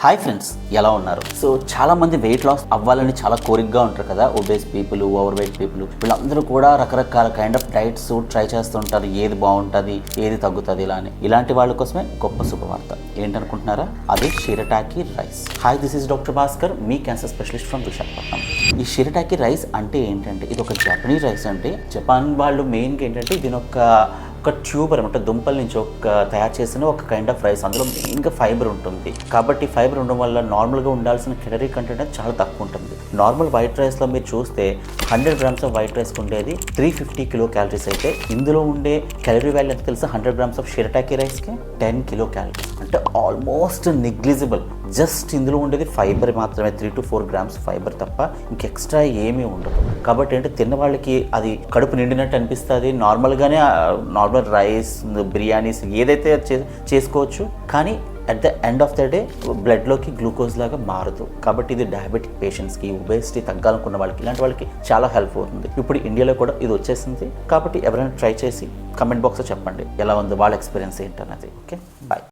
Hi friends, ఎలా ఉన్నారు? So చాలా మంది వెయిట్ లాస్ అవ్వాలని చాలా కోరికగా ఉంటారు కదా. Obese people, over weight people, వీళ్ళందరూ కూడా రకరకాల కైండ్ ఆఫ్ డైట్స్ ట్రై చేస్తుంటారు. ఏది బాగుంటుంది, ఏది తగ్గుతుంది ఇలా అని. ఇలాంటి వాళ్ళ కోసమే గొప్ప శుభవార్త. ఏంటనుకుంటున్నారా? అదే shirataki rice. Hi, this is doctor Bhaskar, మీ క్యాన్సర్ స్పెషలిస్ట్ ఫ్రమ్ విశాఖపట్నం. ఈ షిరటాకి రైస్ అంటే ఏంటంటే, ఇది ఒక జపనీస్ రైస్ అంటే. జపాన్ వాళ్ళు మెయిన్గా ఏంటంటే దీని ఒక ట్యూబర్ అనమాట, దుంపల నుంచి తయారు చేసిన ఒక కైండ్ ఆఫ్ రైస్. అందులో మెయిన్గా ఫైబర్ ఉంటుంది. కాబట్టి ఫైబర్ ఉండడం వల్ల నార్మల్గా ఉండాల్సిన కెలరీ కంటెంట్ అనేది చాలా తక్కువ ఉంటుంది. నార్మల్ వైట్ రైస్లో మీరు చూస్తే 100 grams ఆఫ్ వైట్ రైస్కి ఉండేది 350 కిలో క్యాలరీస్ అయితే, ఇందులో ఉండే క్యాలరీ వాల్యూ ఎంత తెలుసా? 100 grams ఆఫ్ షిరటాకి రైస్కి 10 కిలో క్యాలరీస్, అంటే ఆల్మోస్ట్ నెగ్లిజిబుల్. జస్ట్ ఇందులో ఉండేది ఫైబర్ మాత్రమే, 3 to 4 grams ఫైబర్ తప్ప ఇంక ఎక్స్ట్రా ఏమీ ఉండదు. కాబట్టి అంటే తిన్న వాళ్ళకి అది కడుపు నిండినట్టు అనిపిస్తుంది. నార్మల్గానే నార్మల్ రైస్, బిర్యానీస్ ఏదైతే చేసుకోవచ్చు, కానీ at the end of the day బ్లడ్లోకి గ్లూకోజ్ లాగా మారదు. కాబట్టి ఇది డయాబెటిక్ పేషెంట్స్కి, ఒబేసిటీ తగ్గాలనుకున్న వాళ్ళకి, ఇలాంటి వాళ్ళకి చాలా హెల్ప్ అవుతుంది. ఇప్పుడు ఇండియాలో కూడా ఇది వచ్చేసింది. కాబట్టి ఎవరైనా ట్రై చేసి కమెంట్ బాక్స్లో చెప్పండి ఎలా ఉంది, వాళ్ళ ఎక్స్పీరియన్స్ ఏంటన్నది. Okay, bye.